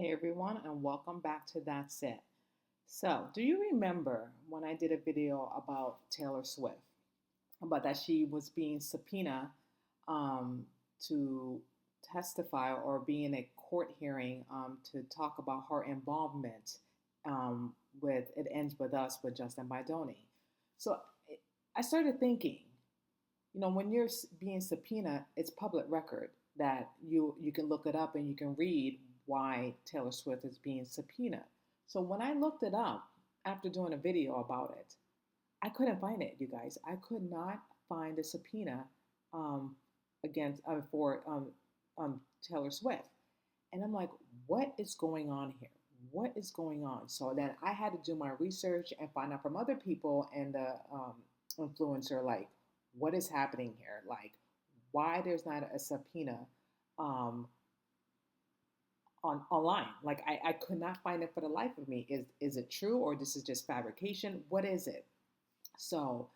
Hey everyone, and welcome back to That's It. So, do you remember when I did a video about Taylor Swift, about that she was being subpoenaed um, to testify or be in a court hearing to talk about her involvement with It Ends With Us with Justin Baldoni? So, I started thinking, when you're being subpoenaed, it's public record that you can look it up and you can read why Taylor Swift is being subpoenaed. So when I looked it up after doing a video about it, I couldn't find it, you guys. I could not find a subpoena um, against for Taylor Swift, and I'm like, what is going on here? What is going on? So then I had to do my research and find out from other people and the influencer, like, what is happening here? Like, why there's not a subpoena um, on online? Like, I could not find it for the life of me. Is it true, or this is just fabrication? What is it? So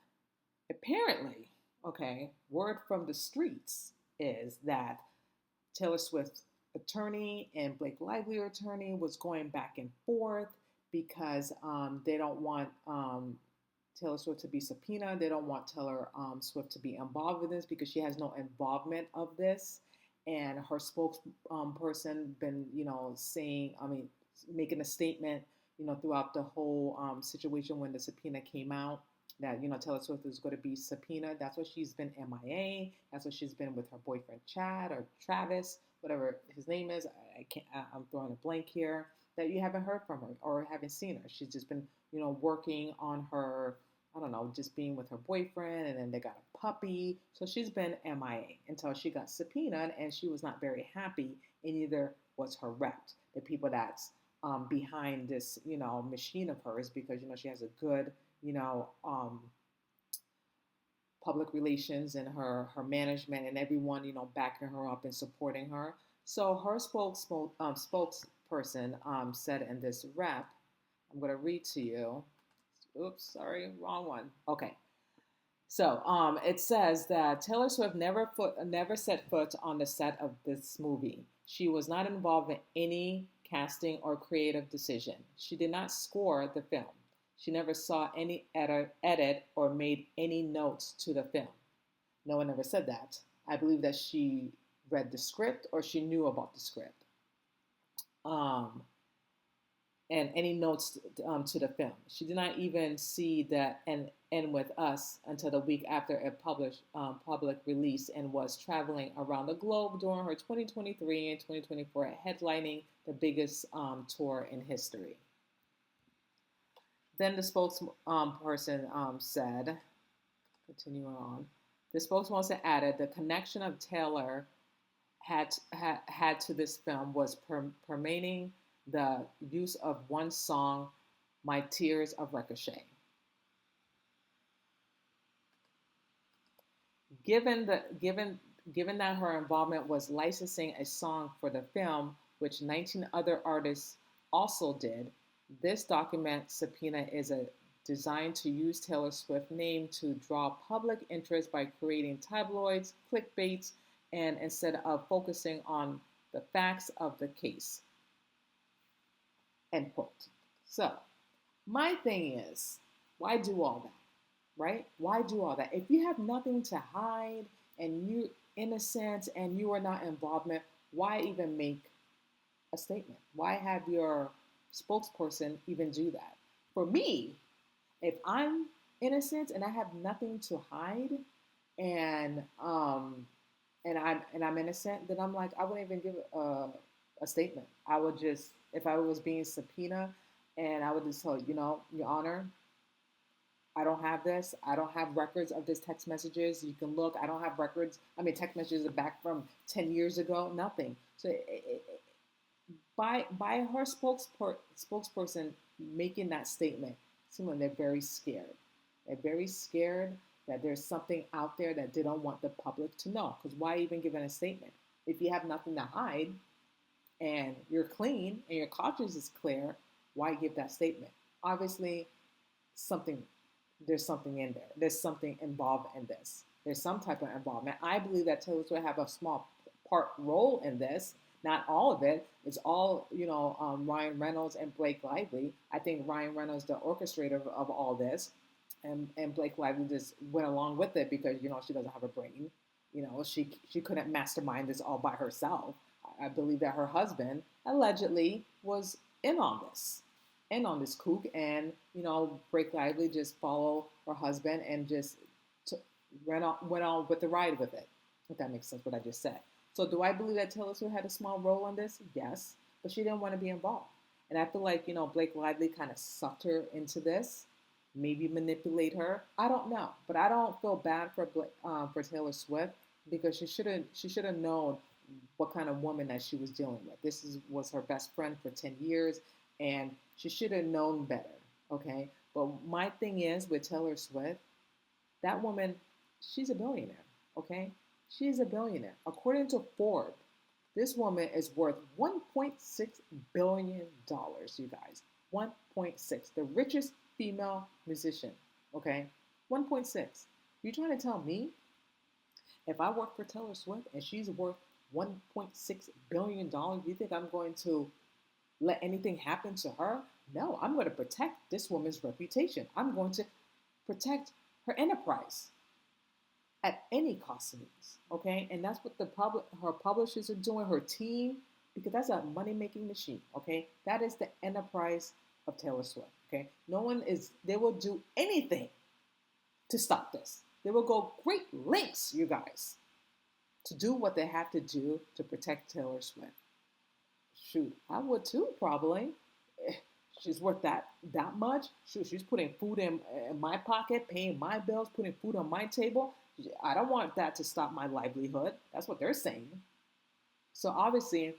apparently, okay, word from the streets is that Taylor Swift's attorney and Blake Lively attorney was going back and forth because they don't want Taylor Swift to be subpoenaed. They don't want Taylor Swift to be involved with this because she has no involvement of this. And her spokesperson been, saying, making a statement, throughout the whole situation when the subpoena came out that, Taylor Swift is going to be subpoenaed. That's what she's been MIA. That's what she's been with her boyfriend Chad or Travis, whatever his name is. I can't. I'm throwing a blank here. That you haven't heard from her or haven't seen her. She's just been, working on her. I don't know, just being with her boyfriend, and then they got a puppy. So she's been MIA until she got subpoenaed, and she was not very happy. And neither was her rep, the people that's behind this, machine of hers, because she has a good, public relations and her management and everyone, backing her up and supporting her. So her spokesperson said in this rep, I'm going to read to you. Oops, sorry, wrong one. Okay. So it says that Taylor Swift never set foot on the set of this movie. She was not involved in any casting or creative decision. She did not score the film. She never saw any edit or made any notes to the film. No one ever said that. I believe that she read the script or she knew about the script. And any notes to the film. She did not even see that and End With Us until the week after it published public release, and was traveling around the globe during her 2023 and 2024, headlining the biggest tour in history. Then the spokesperson said, continuing on, the spokesperson added, the connection of Taylor had to this film was permeating the use of one song, My Tears of Ricochet. Given that her involvement was licensing a song for the film, which 19 other artists also did, this document subpoena is designed to use Taylor Swift's name to draw public interest by creating tabloids, clickbaits, and instead of focusing on the facts of the case. End quote. So, my thing is, why do all that, right? Why do all that? If you have nothing to hide and you're innocent and you are not involvement, why even make a statement? Why have your spokesperson even do that? For me, if I'm innocent and I have nothing to hide, and I'm innocent, then I'm like, I wouldn't even give a statement. I would just, if I was being subpoenaed, and I would just tell Your Honor, I don't have this. I don't have records of this text messages. You can look. I don't have records. Text messages are back from 10 years ago. Nothing. So by her spokesperson making that statement, seems they're very scared. They're very scared that there's something out there that they don't want the public to know. Because why even give a statement? If you have nothing to hide and you're clean and your conscience is clear, why give that statement? Obviously, there's something in there. There's something involved in this. There's some type of involvement. I believe that Taylor Swift have a small role in this, Not all of it. It's all, Ryan Reynolds and Blake Lively. I think Ryan Reynolds, the orchestrator of all this, and Blake Lively just went along with it because, she doesn't have a brain. She couldn't mastermind this all by herself. I believe that her husband allegedly was in on this, kook, and Blake Lively just followed her husband and just went on with the ride with it. If that makes sense, what I just said. So, do I believe that Taylor Swift had a small role on this? Yes, but she didn't want to be involved, and I feel like Blake Lively kind of sucked her into this, maybe manipulate her. I don't know, but I don't feel bad for Taylor Swift because she should have known what kind of woman that she was dealing with. Was her best friend for 10 years, and she should have known better. Okay, but my thing is with Taylor Swift, that woman, she's a billionaire. Okay, she's a billionaire. According to Forbes, this woman is worth $1.6 billion, you guys. 1.6, the richest female musician. Okay, 1.6. You trying to tell me if I work for Taylor Swift and she's worth $1.6 billion, you think I'm going to let anything happen to her? No, I'm going to protect this woman's reputation. I'm going to protect her enterprise at any cost means. Okay, and that's what her publishers are doing, her team, because that's a money-making machine. Okay, that is the enterprise of Taylor Swift. Okay, they will do anything to stop this. They will go great lengths, you guys, to do what they have to do to protect Taylor Swift. Shoot, I would too, probably. She's worth that much. Shoot, she's putting food in my pocket, paying my bills, putting food on my table. I don't want that to stop my livelihood. That's what they're saying. So obviously,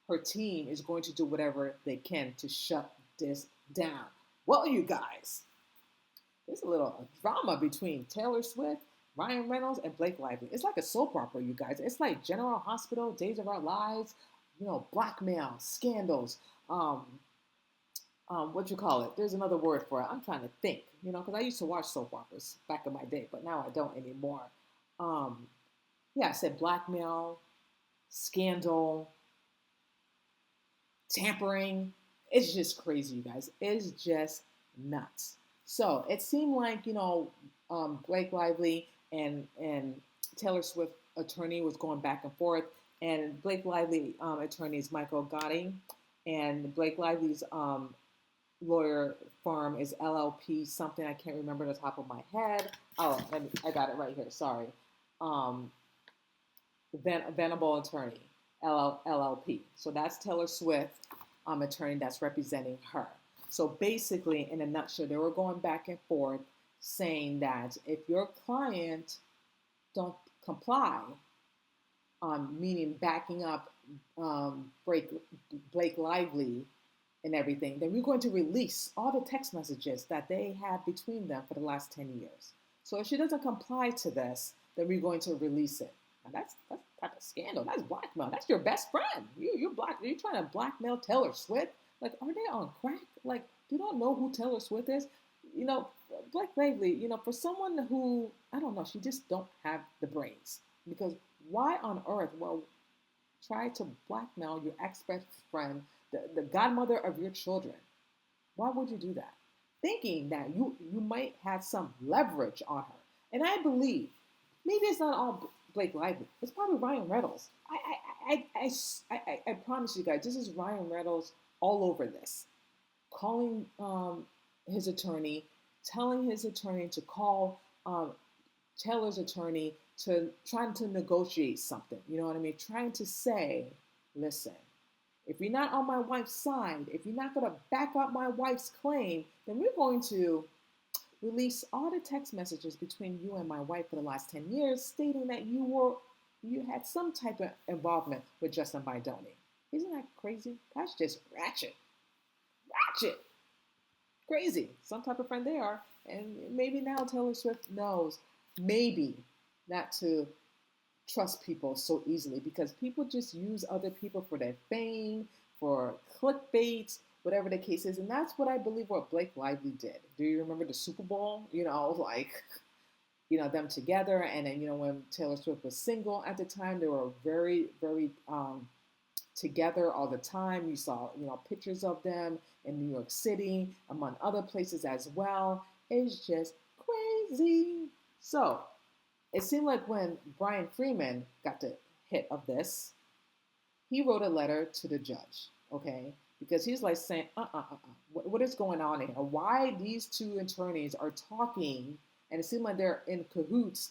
her team is going to do whatever they can to shut this down. Well, you guys, there's a little drama between Taylor Swift, Ryan Reynolds, and Blake Lively. It's like a soap opera, you guys. It's like General Hospital, Days of Our Lives, blackmail, scandals, what you call it? There's another word for it. I'm trying to think, because I used to watch soap operas back in my day, but now I don't anymore. I said blackmail, scandal, tampering. It's just crazy, you guys. It's just nuts. So it seemed like, Blake Lively and Taylor Swift attorney was going back and forth, and Blake Lively attorney is Michael Gotti, and Blake Lively's lawyer firm is LLP something. I can't remember the top of my head. Oh, I got it right here. Sorry. Venable Attorney, LLP. So that's Taylor Swift attorney that's representing her. So basically, in a nutshell, they were going back and forth saying that if your client don't comply, meaning backing up Blake Lively and everything, then we're going to release all the text messages that they had between them for the last 10 years. So if she doesn't comply to this, then we're going to release it. Now that's type of scandal. That's blackmail. That's your best friend. You're trying to blackmail Taylor Swift. Like, are they on crack? Like, you don't know who Taylor Swift is? Blake Lively, for someone who, I don't know, she just don't have the brains. Because why on earth, try to blackmail your ex-best friend, the godmother of your children? Why would you do that? Thinking that you might have some leverage on her. And I believe, maybe it's not all Blake Lively. It's probably Ryan Reynolds. I promise you guys, this is Ryan Reynolds all over this. Calling his attorney, telling his attorney to call Taylor's attorney to trying to negotiate something. You know what I mean? Trying to say, listen, if you're not on my wife's side, if you're not going to back up my wife's claim, then we're going to release all the text messages between you and my wife for the last 10 years stating that you had some type of involvement with Justin Baldoni. Isn't that crazy? That's just ratchet. Crazy. Some type of friend they are. And maybe now Taylor Swift knows maybe not to trust people so easily because people just use other people for their fame, for clickbait, whatever the case is. And that's what I believe what Blake Lively did. Do you remember the Super Bowl? Them together. And then, when Taylor Swift was single at the time, they were very, very together all the time. You saw, pictures of them in New York City, among other places as well. It's just crazy. So it seemed like when Bryan Freedman got the hit of this, he wrote a letter to the judge, okay? Because he's like saying, what is going on here? Why these two attorneys are talking, and it seemed like they're in cahoots,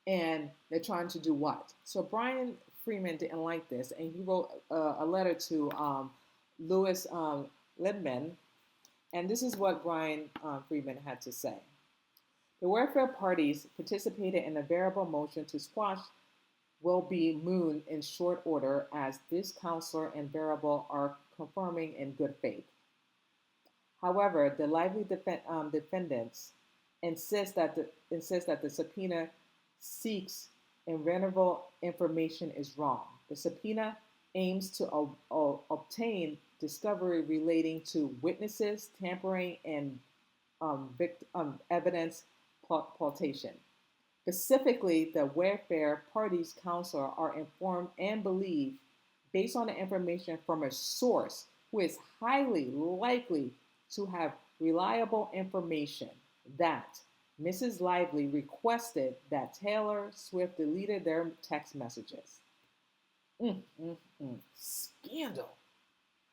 and they're trying to do what? So Bryan Freedman didn't like this, and he wrote a letter to Louis Liebman, and this is what Bryan Freedman had to say. The welfare parties participated in a variable motion to squash will be moved in short order as this counselor and variable are confirming in good faith. However, the lively defendants insist that the subpoena seeks irrelevant information is wrong. The subpoena aims to obtain discovery relating to witnesses, tampering, and evidence palpation. Specifically, the welfare parties counselor are informed and believe, based on the information from a source who is highly likely to have reliable information, that Mrs. Lively requested that Taylor Swift deleted their text messages. Scandal.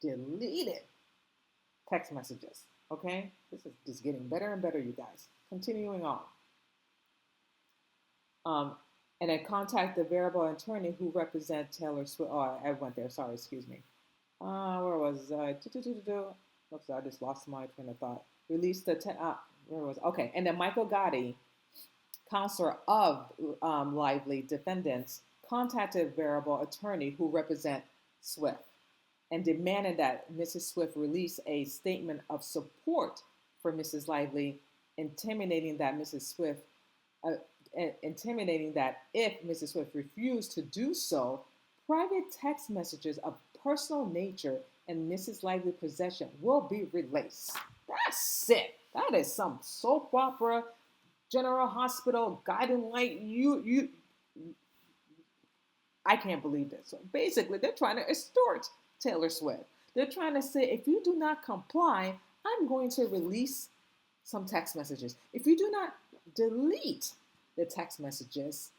Deleted text messages. Okay? This is just getting better and better, you guys. Continuing on. And then contact the variable attorney who represents Taylor Swift. Oh, I went there. Sorry, excuse me. Where was I? Oops, I just lost my train of thought. Release the where was okay? And then Michael Gotti, counselor of Lively defendants, contacted variable attorney who represent Swift and demanded that Mrs. Swift release a statement of support for Mrs. Lively, intimidating that if Mrs. Swift refused to do so, private text messages of personal nature and Mrs. Lively possession will be released. That's it. That is some soap opera, General Hospital, guiding light. I can't believe this. So basically, they're trying to extort Taylor Swift. They're trying to say, if you do not comply, I'm going to release some text messages. If you do not delete the text messages,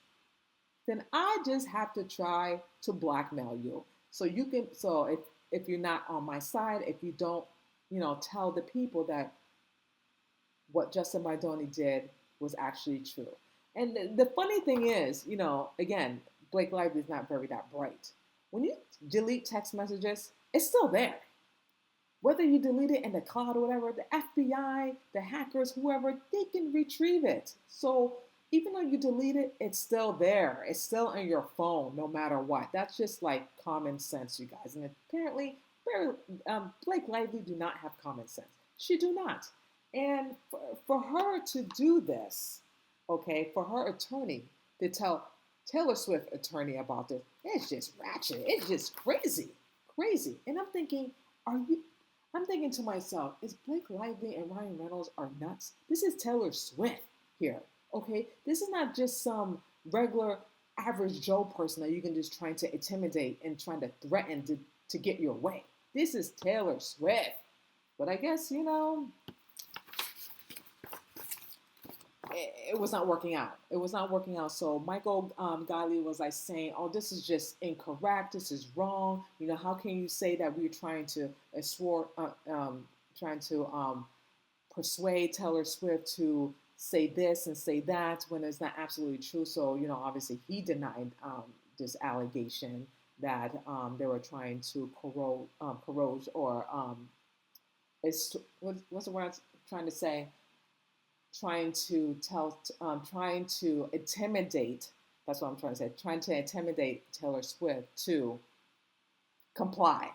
then I just have to try to blackmail you. So if you're not on my side, if you don't, tell the people that what Justin Baldoni did was actually true. And the funny thing is, again, Blake Lively is not that bright. When you delete text messages, it's still there. Whether you delete it in the cloud or whatever, the FBI, the hackers, whoever, they can retrieve it. So even though you delete it, it's still there. It's still on your phone, no matter what. That's just like common sense, you guys. And apparently, Blake Lively do not have common sense. She do not. And for her to do this, okay, for her attorney to tell Taylor Swift attorney about this, it's just ratchet. It's just crazy. And I'm thinking to myself, is Blake Lively and Ryan Reynolds are nuts? This is Taylor Swift here, okay? This is not just some regular average Joe person that you can just try to intimidate and trying to threaten to get your way. This is Taylor Swift. But I guess, it was not working out. So Michael Gotti was like saying, oh, this is just incorrect. This is wrong. How can you say that we're trying to persuade Taylor Swift to say this and say that when it's not absolutely true? So, obviously he denied this allegation that they were trying to corrode or what's the word I'm trying to say? Trying to intimidate, that's what I'm trying to say, trying to intimidate Taylor Swift to comply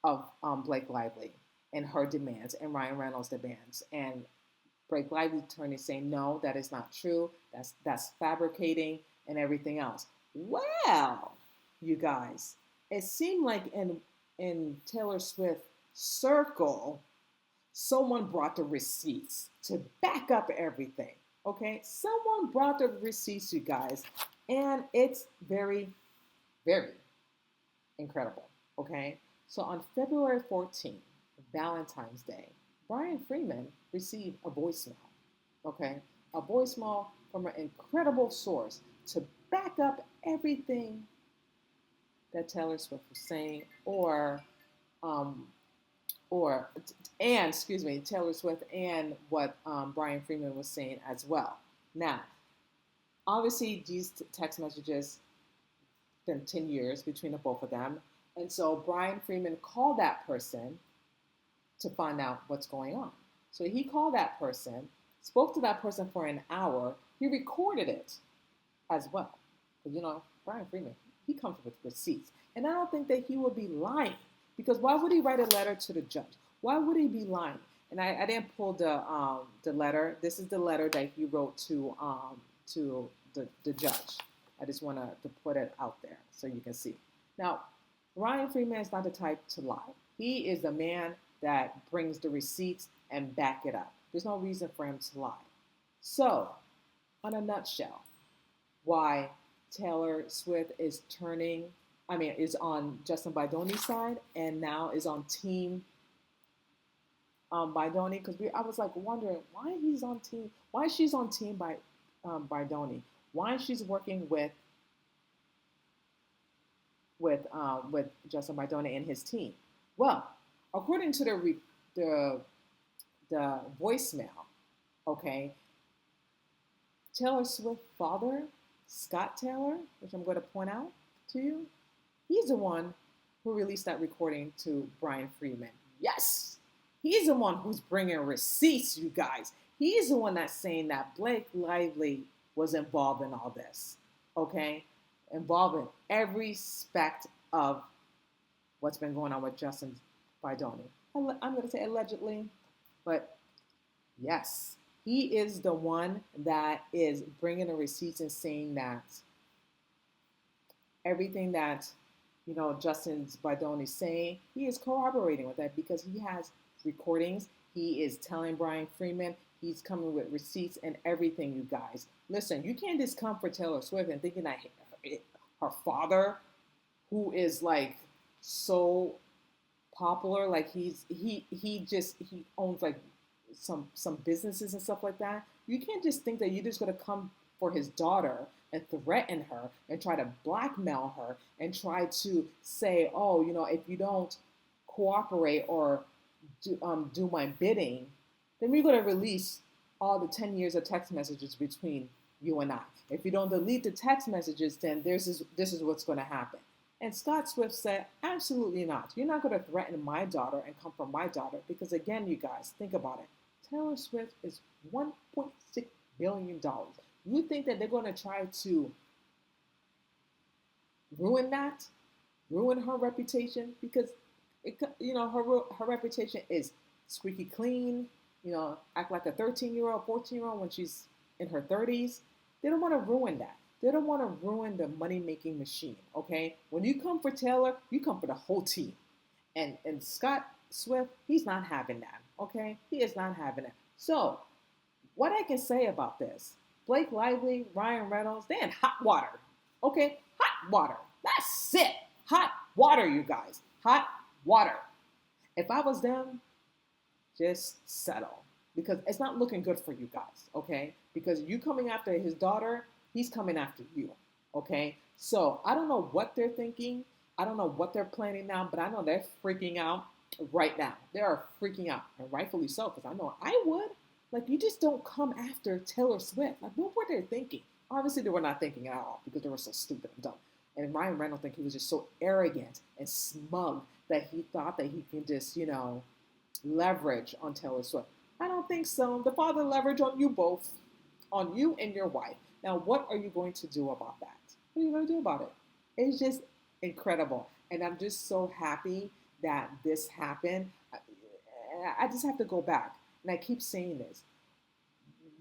of Blake Lively and her demands and Ryan Reynolds' demands. And Blake Lively's attorney saying, no, that is not true. That's fabricating and everything else. Well, you guys, it seemed like in Taylor Swift's circle, someone brought the receipts to back up everything, okay? Someone brought the receipts, you guys, and it's very, very, Incredible. Okay. So on February 14th, Valentine's Day, Bryan Freedman received a voicemail. Okay. A voicemail from an incredible source to back up everything that Taylor Swift was saying, um, or and excuse me, Taylor Swift and what Bryan Freedman was saying as well. Now, obviously, these text messages been 10 years between the both of them, and so Bryan Freedman called that person to find out what's going on. So he called that person, spoke to that person for an hour. He recorded it as well, because Bryan Freedman, he comes with receipts, and I don't think that he would be lying, because why would he write a letter to the judge? Why would he be lying? And I didn't pull the letter. This is the letter that he wrote to the judge. I just want to put it out there so you can see. Now, Bryan Freedman is not the type to lie. He is the man that brings the receipts and back it up. There's no reason for him to lie. So, on a nutshell, why Taylor Swift is on Justin Baldoni's side and now is on team Baldoni, because I was like wondering why she's on team by Baldoni, why she's working with Justin Baldoni and his team. Well, according to the voicemail, okay, Taylor Swift's father, Scott Taylor, which I'm going to point out to you, he's the one who released that recording to Bryan Freedman. Yes, he's the one who's bringing receipts, you guys. He's the one that's saying that Blake Lively was involved in all this, okay? Involved in every aspect of what's been going on with Justin Baldoni. I'm going to say allegedly, but yes, he is the one that is bringing the receipts and saying that everything that Justin Baldoni is saying, he is corroborating with that because he has recordings. He is telling Bryan Freedman. He's coming with receipts and everything, you guys. Listen, you can't just come for Taylor Swift and thinking that her father, who is like so popular, like he owns like some businesses and stuff like that. You can't just think that you're just going to come for his daughter and threaten her and try to blackmail her and try to say, oh, if you don't cooperate or do my bidding, then we're going to release all the 10 years of text messages between you and I. If you don't delete the text messages, then this is what's going to happen. And Scott Swift said, absolutely not. You're not going to threaten my daughter and come for my daughter because, again, you guys, think about it. Taylor Swift is $1.6 billion. You think that they're going to try to ruin her reputation? Because, her reputation is squeaky clean, act like a 13-year-old, 14-year-old when she's in her 30s. They don't want to ruin that. They don't want to ruin the money-making machine, okay? When you come for Taylor, you come for the whole team. And Scott Swift, he's not having that, okay? He is not having it. So, what I can say about this, Blake Lively, Ryan Reynolds, they're in hot water, okay? Hot water. That's it. Hot water, you guys. Hot water. If I was them, just settle. Because it's not looking good for you guys, okay? Because you coming after his daughter, he's coming after you, okay? So I don't know what they're thinking. I don't know what they're planning now, but I know they're freaking out right now. They are freaking out, and rightfully so, because I know I would. Like, you just don't come after Taylor Swift. Like, what were they thinking? Obviously, they were not thinking at all because they were so stupid and dumb. And Ryan Reynolds think he was just so arrogant and smug that he thought that he can just, leverage on Taylor Swift. I don't think so. The father leverage on you both, on you and your wife. Now, what are you going to do about that? What are you going to do about it? It's just incredible. And I'm just so happy that this happened. I just have to go back. And I keep saying this.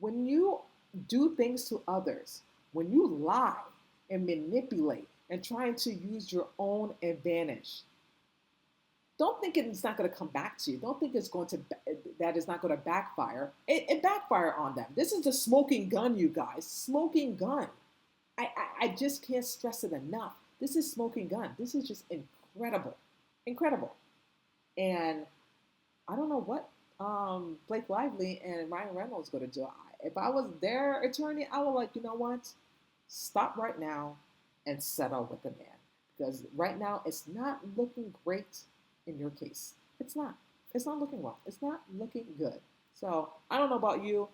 When you do things to others, when you lie and manipulate and trying to use your own advantage, don't think it's not going to come back to you. Don't think it's not going to backfire. It backfire on them. This is the smoking gun, you guys. Smoking gun. I just can't stress it enough. This is smoking gun. This is just incredible, incredible. And I don't know what Blake Lively and Ryan Reynolds going to do. If I was their attorney, I would like, you know what? Stop right now and settle with the man, because right now it's not looking great in your case. It's not. It's not looking well. It's not looking good. So I don't know about you.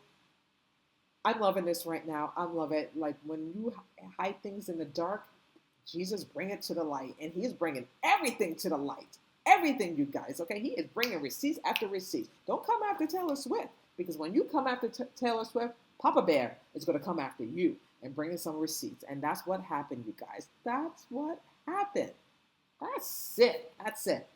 I'm loving this right now. I love it. Like when you hide things in the dark, Jesus bring it to the light, and He's bringing everything to the light. Everything, you guys. Okay, He is bringing receipts after receipts. Don't come after Taylor Swift, because when you come after Taylor Swift, Papa Bear is going to come after you and bring in some receipts, and that's what happened, you guys. That's what happened. That's it. That's it.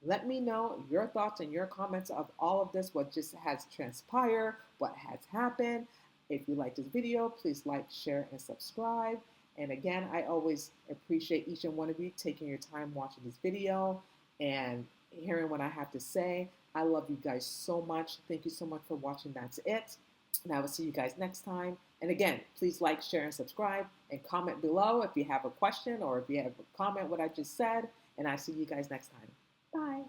Let me know your thoughts and your comments of all of this, what just has transpired, what has happened. If you like this video, please like, share, and subscribe. And again, I always appreciate each and one of you taking your time watching this video and hearing what I have to say. I love you guys so much. Thank you so much for watching. That's it. And I will see you guys next time. And again, please like, share, and subscribe, and comment below if you have a question or if you have a comment what I just said. And I see you guys next time. Bye.